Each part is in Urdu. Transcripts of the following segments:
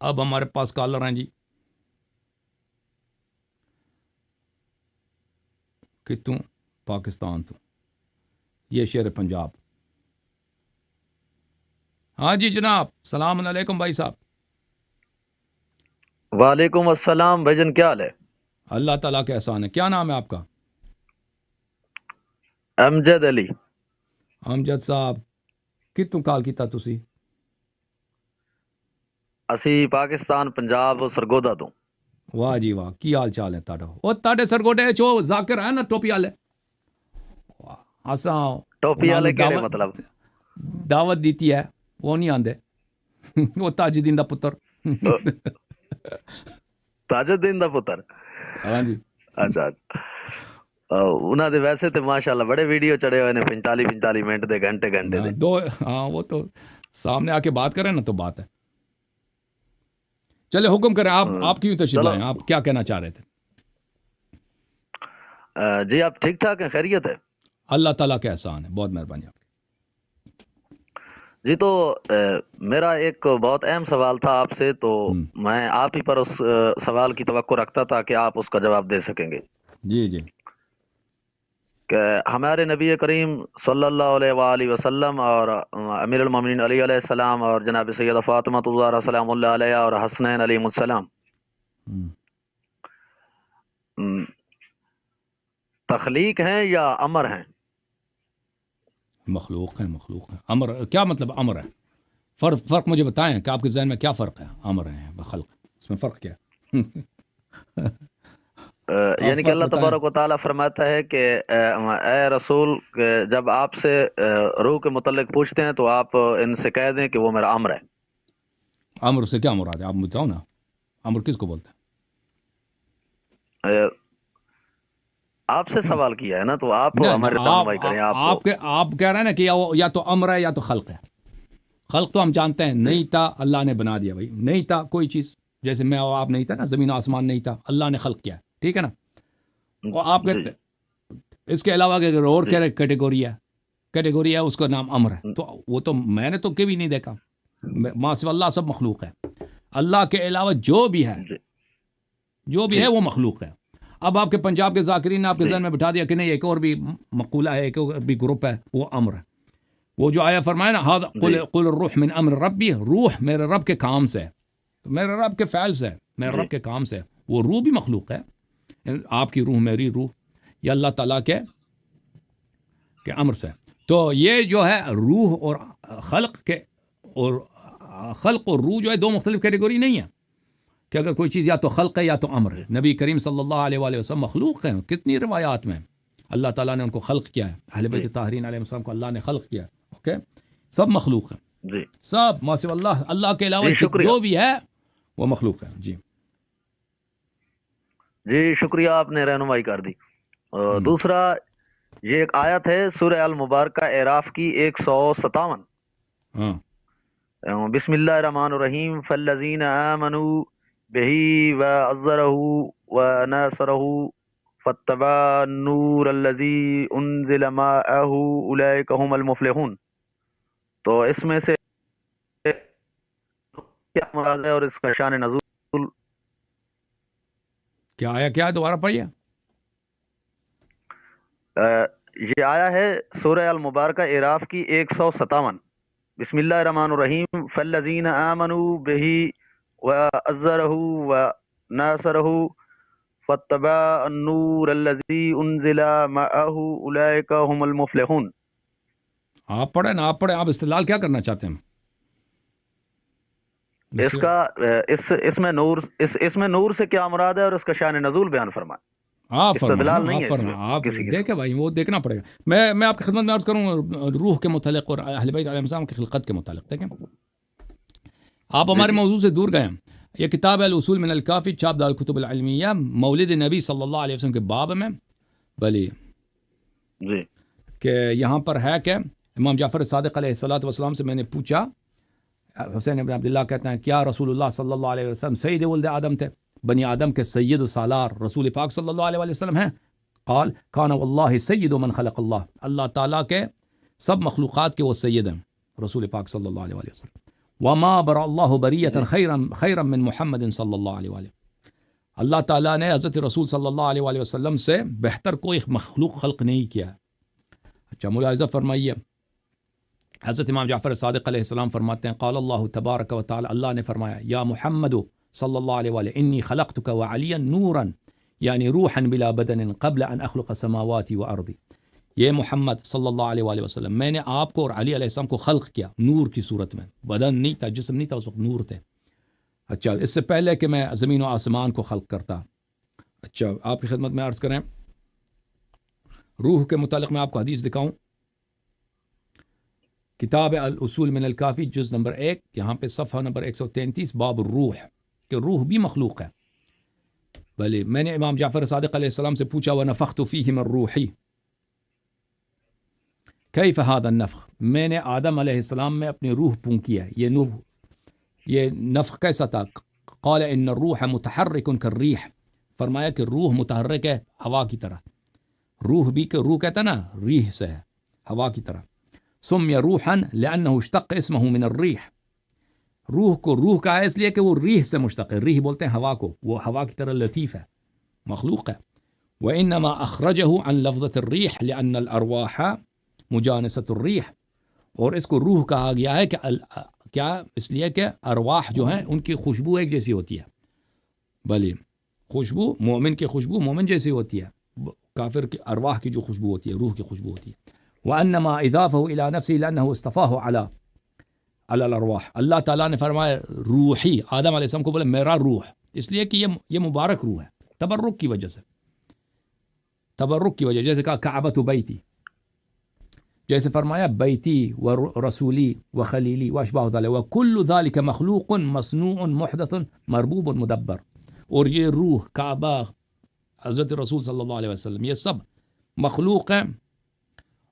اب ہمارے پاس کالر ہیں جی. کتوں پاکستان تو یہ شیر پنجاب. ہاں جی جناب، السلام علیکم بھائی صاحب. وعلیکم السلام بھائی جان، کیا حال ہے؟ اللہ تعالیٰ کے احسان ہے. کیا نام ہے آپ کا؟ امجد علی. امجد صاحب کتوں کال کیتا تسی؟ اسی پاکستان پنجاب سرگودا تو. واہ جی واہ، کی حال چال ہے تاڑا؟ او تاڑے سرگوڈے چو ذاکر ہے نا ٹوپی والے، اساں ٹوپی انہاں نو والے کہڑے مطلب؟ دعوت دیتی ہے، وہ نہیں آندے. وہ تاج الدین دا پتر. تاج الدین دا پتر؟ ہاں جی. اچھا انہاں دے ویسے تے ماشاءاللہ بڑے ویڈیو چڑھے ہوئے نے 45 منٹ دے، گھنٹے دے. ہاں وہ تو سامنے آ کے بات کریں نا تو بات ہے. چلے حکم کریں، آپ کیوں تشریف چلو لائیں؟ آپ کیا کہنا چاہ رہے تھے؟ جی آپ ٹھیک ٹھاک ہیں؟ خیریت ہے؟ اللہ تعالیٰ کا احسان ہے، بہت مہربانی آپ کی. جی تو میرا ایک بہت اہم سوال تھا آپ سے، تو میں آپ ہی پر اس سوال کی توقع رکھتا تھا کہ آپ اس کا جواب دے سکیں گے. جی جی. کہ ہمارے نبی کریم صلی اللہ علیہ وآلہ وسلم اور امیر المومنین علی علیہ السلام اور جناب سیدہ فاطمہ الزہرا سلام اللہ علیہ اور حسنین علیہ السلام تخلیق ہیں یا امر ہیں؟ مخلوق ہیں، مخلوق ہیں. امر کیا مطلب امر ہے؟ فرق مجھے بتائیں کہ آپ کے ذہن میں کیا فرق ہے؟ امر ہے خلق، اس میں فرق کیا ہے؟ یعنی کہ اللہ تبارک و تعالیٰ فرماتا ہے کہ اے رسول، جب آپ سے روح کے متعلق پوچھتے ہیں تو آپ ان سے کہہ دیں کہ وہ میرا امر ہے. امر سے کیا مراد ہے؟ آپ بتاؤ نا، امر کس کو بولتے ہیں؟ آپ سے سوال کیا ہے نا، تو آپ ہماری رہنمائی کریں. آپ کہہ رہے ہیں نا کہ یا تو امر ہے یا تو خلق ہے. خلق تو ہم جانتے ہیں نہیں تھا، اللہ نے بنا دیا. بھائی نہیں تھا کوئی چیز، جیسے میں اور آپ نہیں تھا نا، زمین و آسمان نہیں تھا، اللہ نے خلق کیا، ٹھیک ہے نا. اور آپ کہتے اس کے علاوہ اگر اور کیٹیگوری ہے اس کا نام امر ہے، تو وہ تو میں نے تو کبھی نہیں دیکھا. ما سوا اللہ سب مخلوق ہے. اللہ کے علاوہ جو بھی ہے وہ مخلوق ہے. اب آپ کے پنجاب کے ذاکرین نے آپ کے ذہن میں بٹھا دیا کہ نہیں، ایک اور بھی مقولہ ہے، ایک اور بھی گروپ ہے، وہ امر ہے. وہ جو آیا فرمایا نا، قل الروح من امر ربی، روح میرے رب کے کام سے، میرے رب کے فعل سے، میرے رب کے کام سے. وہ روح بھی مخلوق ہے. آپ کی روح، میری روح، یہ اللہ تعالیٰ کے امر سے. تو یہ جو ہے روح اور خلق اور روح جو ہے دو مختلف کیٹیگوری نہیں ہے کہ اگر کوئی چیز یا تو خلق ہے یا تو امر ہے. نبی کریم صلی اللہ علیہ وآلہ وسلم مخلوق ہیں. کتنی روایات میں اللہ تعالیٰ نے ان کو خلق کیا ہے. اہل بیت طاہرین علیہ السلام کو اللہ نے خلق کیا. اوکے، سب مخلوق ہیں، سب ما سوا اللہ کے علاوہ جو بھی ہے وہ مخلوق ہے. جی شکریہ، آپ نے رہنمائی کر دی. دوسرا، یہ ایک آیت ہے سورہ المبارکہ اعراف کی 157. بسم اللہ الرحمن الرحیم، فالذین آمنوا بہ وعزرہ وناصرہ فاتبعوا النور الذی انزل معہ اولئک هم المفلحون. تو اس میں سے کیا مراد ہے اور اس کا شان نزول کیا آیا؟ کیا دوبارہ پڑھیے. یہ آیا ہے سورہ المبارکہ اعراف کی 157. بسم اللہ الرحمن الرحیم، فالذین آمنوا بہ وعزرہ وناصرہ فاتبعوا النور الذی انزل معہ اولئک هم المفلحون. آپ پڑھیں نا، آپ پڑھیں. آپ استدلال کیا کرنا چاہتے ہیں؟ اس کا اس میں نور سے کیا مراد ہے اور اس کا شان نزول بیان فرمائیں. استدلال نہیں ہے، آپ دیکھیں بھائی، وہ دیکھنا پڑے گا. میں آپ کی خدمت میں عرض کروں روح کے متعلق اور اہل بیت علیہ السلام کی خلقت کے متعلق. دیکھیں آپ ہمارے موضوع سے دور گئے ہیں. یہ کتاب ہے الاصول من الکافی، چھاپ دار الکتب العلمیہ، مولد نبی صلی اللہ علیہ وسلم کے باب میں بلی کہ یہاں پر ہے کہ امام جعفر صادق علیہ الصلوۃ والسلام سے میں نے پوچھا، حسین ابن عبداللہ کہتے ہیں کیا رسول اللہ صلی اللہ علیہ وسلم سید ولد آدم تھے، بنی آدم کے سید و سالار رسول پاک صلی اللہ علیہ وسلم ہیں؟ قال کان واللہ سید من خلق اللہ، اللہ تعالیٰ کے سب مخلوقات کے وہ سید ہیں رسول پاک صلی اللہ علیہ وسلم. وما برأ اللہ بریۃ خیرا من محمد صلی اللہ علیہ وآلہ. اللہ تعالیٰ نے حضرت رسول صلی اللہ علیہ وآلہ وسلم سے بہتر کوئی مخلوق خلق نہیں کیا. اچھا ملاحظہ فرمائیے، حضرت امام جعفر صادق علیہ السلام فرماتے ہیں قال اللہ تبارک و تعالی، اللہ نے فرمایا یا محمد صلی اللہ علیہ وآلہ انی خلقتک وعلیا نورا یعنی روحا بلا بدن قبل ان اخلق السماوات والارض. یہ محمد صلی اللہ علیہ وآلہ وسلم، میں نے آپ کو اور علی علیہ السلام کو خلق کیا نور کی صورت میں، بدن نہیں تھا، جسم نہیں تھا، اس وقت نور تھے. اچھا اس سے پہلے کہ میں زمین و آسمان کو خلق کرتا. اچھا آپ کی خدمت میں عرض کریں روح کے متعلق میں آپ کو حدیث دکھاؤں. کتاب الاصول من الکافی جز نمبر 1 یہاں پہ صفحہ نمبر 133 باب الروح کہ روح بھی مخلوق ہے. بھلے میں نے امام جعفر صادق علیہ السلام سے پوچھا ونفخت فیہ من روحی کیف ھذا النفخ، میں نے آدم علیہ السلام میں اپنی روح پھونکی ہے، یہ نفخ کیسا تھا؟ قال ان الروح متحرک کالریح، فرمایا کہ روح متحرک ہے ہوا کی طرح. روح بھی کہ روح کہتا نا ریح سے ہے، ہوا کی طرح. سمی روحا لانہ اشتق اسمہ من الریح، روح کو روح کہا ہے اس لیے کہ وہ ریح سے مشتق ہے. ریح بولتے ہیں ہوا کو، وہ ہوا کی طرح لطیف ہے، مخلوق ہے. وانما اخرجہ عن لفظۃ الریح لان الارواح مجانست الریح، اور اس کو روح کہا گیا ہے کہ کیا اس لیے کہ ارواح جو ہیں ان کی خوشبو ایک جیسی ہوتی ہے. بھلی خوشبو مومن کی خوشبو مومن جیسی ہوتی ہے، کافر کی ارواح کی جو خوشبو ہوتی ہے روح کی خوشبو ہوتی ہے. وانما اضافہ الی نفسہ لانہ اصطفاہ علی الارواح، اللہ تعالیٰ نے فرمایا روحی، آدم علیہ السلام کو بولے میرا روح، اس لیے کہ یہ مبارک روح ہے تبرک کی وجہ سے، تبرک کی وجہ، جیسے کہا کعبۃ بیتی، جیسے فرمایا بیتی و رسولی و خلیلی و اشباہ ذلک وکل ذلک مخلوق مصنوع محدث مربوب مدبر. اور یہ روح کعبہ حضرت رسول صلی اللہ علیہ وسلم یہ سب مخلوق ہیں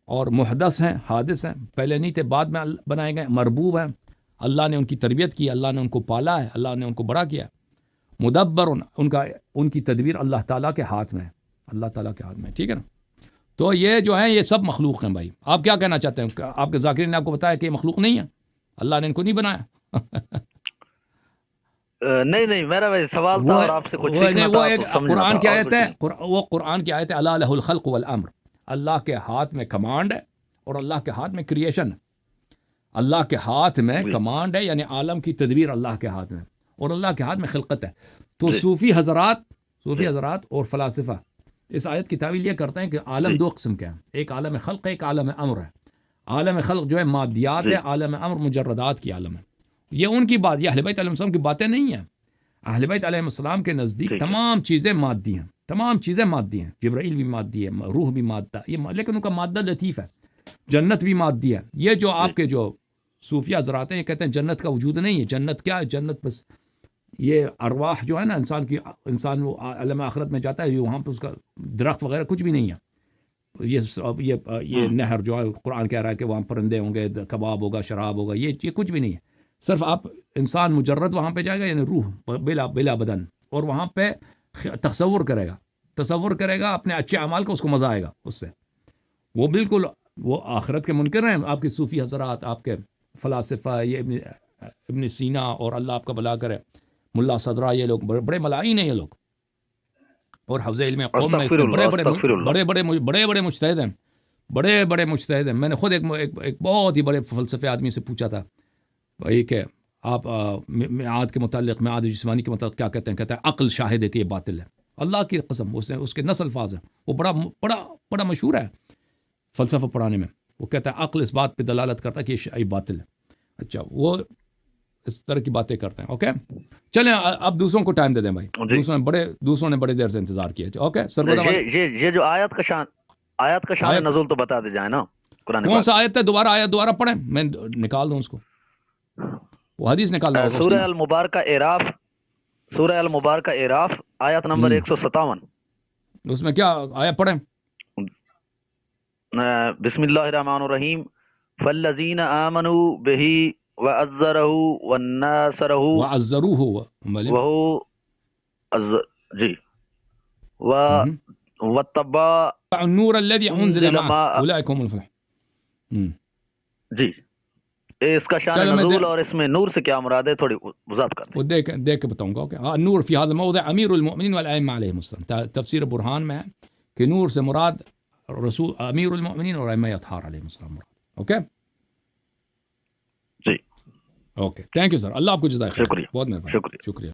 اور محدث ہیں، حادث ہیں، پہلے نہیں تھے بعد میں بنائے گئے، مربوب ہیں، اللہ نے ان کی تربیت کی، اللہ نے ان کو پالا ہے، اللہ نے ان کو بڑا کیا. مدبر ان کی تدبیر اللہ تعالیٰ کے ہاتھ میں ہے، اللہ تعالیٰ کے ہاتھ میں، ٹھیک ہے نا. تو یہ جو ہیں یہ سب مخلوق ہیں. بھائی آپ کیا کہنا چاہتے ہیں؟ آپ کے ذاکرین نے آپ کو بتایا کہ یہ مخلوق نہیں ہے، اللہ نے ان کو نہیں بنایا. نہیں میرا وہی سوال تھا اور آپ سے کچھ سیکھنا وہ تھا ایک تو سمجھنا قرآن تھا، کی اور آیت کچھ ہے، نہیں. وہ قرآن کی آیت ہے الا لہ الخلق والامر، اللہ کے ہاتھ میں کمانڈ ہے اور اللہ کے ہاتھ میں کریشن ہے. اللہ کے ہاتھ میں کمانڈ ہے یعنی عالم کی تدبیر اللہ کے ہاتھ میں، اور اللہ کے ہاتھ میں خلقت ہے. تو صوفی حضرات اور فلاسفہ اس آیت کی تعویل یہ کرتے ہیں کہ عالم دو قسم کے ہیں، ایک عالم خلق ہے، ایک عالم امر ہے. عالم خلق جو ہے مادیات ہے، عالم امر مجردات کی عالم ہے. یہ ان کی بات، یہ اہل بیت علیہ السلام کی باتیں نہیں ہیں. اہل بیت علیہ السلام کے نزدیک تمام چیزیں مادی ہیں، تمام چیزیں مادی ہیں، جبرائیل بھی مادی ہے، روح بھی مادہ، لیکن ان کا مادہ لطیف ہے. جنت بھی مادی ہے. یہ جو آپ کے جو صوفیہ حضرات ہیں یہ کہتے ہیں جنت کا وجود نہیں ہے. جنت کیا ہے؟ جنت بس یہ ارواح جو ہے نا انسان وہ عالم آخرت میں جاتا ہے، وہاں پہ اس کا درخت وغیرہ کچھ بھی نہیں ہے. یہ نہر جو ہے قرآن کہہ رہا ہے کہ وہاں پرندے ہوں گے، کباب ہوگا، شراب ہوگا، یہ کچھ بھی نہیں ہے. صرف آپ انسان مجرد وہاں پہ جائے گا یعنی روح بلا بدن، اور وہاں پہ تصور کرے گا اپنے اچھے اعمال کا، اس کو مزہ آئے گا اس سے. وہ بالکل وہ آخرت کے منکر ہیں آپ کے صوفی حضرات، آپ کے فلاسفہ، یہ ابن سینا اور اللہ آپ کا بھلا کرے ملا صدرہ، یہ لوگ بڑے ملائین ہیں یہ لوگ، اور حوض علم قوم میں بڑے مجتہد ہیں، بڑے مجتہد ہیں. میں نے خود ایک بہت ہی بڑے فلسفے آدمی سے پوچھا تھا بھائی کہ آپ میعاد کے متعلق، میعاد جسمانی کے متعلق کیا کہتے ہیں؟ کہتا ہے عقل شاہد ہے کہ یہ باطل ہے. اللہ کی قسم اس کے نص الفاظ ہیں، وہ بڑا مشہور ہے فلسفہ پڑھانے میں. وہ کہتا ہے عقل اس بات پہ دلالت کرتا ہے کہ یہ باطل ہے. اچھا وہ اس طرح کی باتیں کرتے ہیں. اوکے چلیں اب دوسروں کو ٹائم دے دیں بھائی، دوسروں نے بڑے دیر سے انتظار کیا. اوکے یہ جو آیت کا شان نزول تو بتا دے جائے نا. کون سا آیت ہے؟ دوبارہ پڑھیں، میں نکال دوں اس کو، وہ حدیث نکالنا ہوگا. سورہ المبارکہ اعراف آیت نمبر 157، اس میں کیا آیت پڑھیں؟ بسم اللہ الرحمن الرحیم فالذین آمنوا بہ وعزروہ وناصروہ جی واتبعوا النور الذی انزل معه اولئک هم المفلحون. جی اس کا شان چلو میں نزول اور اس میں نور سے کیا مراد ہے تھوڑی وضاحت کر دیں. وہ دیکھ کے بتاؤں گا. اوکے نور فی هذا الموضع امیر المؤمنین والائمہ علیہم السلام. تفسیر برہان میں ہے کہ نور سے مراد رسول امیر المؤمنین اور ائمہ اطہار علیہم السلام مراد. اوکے جی اوکے تھینک یو سر. اللہ آپ کو جزائے خیر. شکریہ. بہت مہربانی. شکریہ. شکریہ.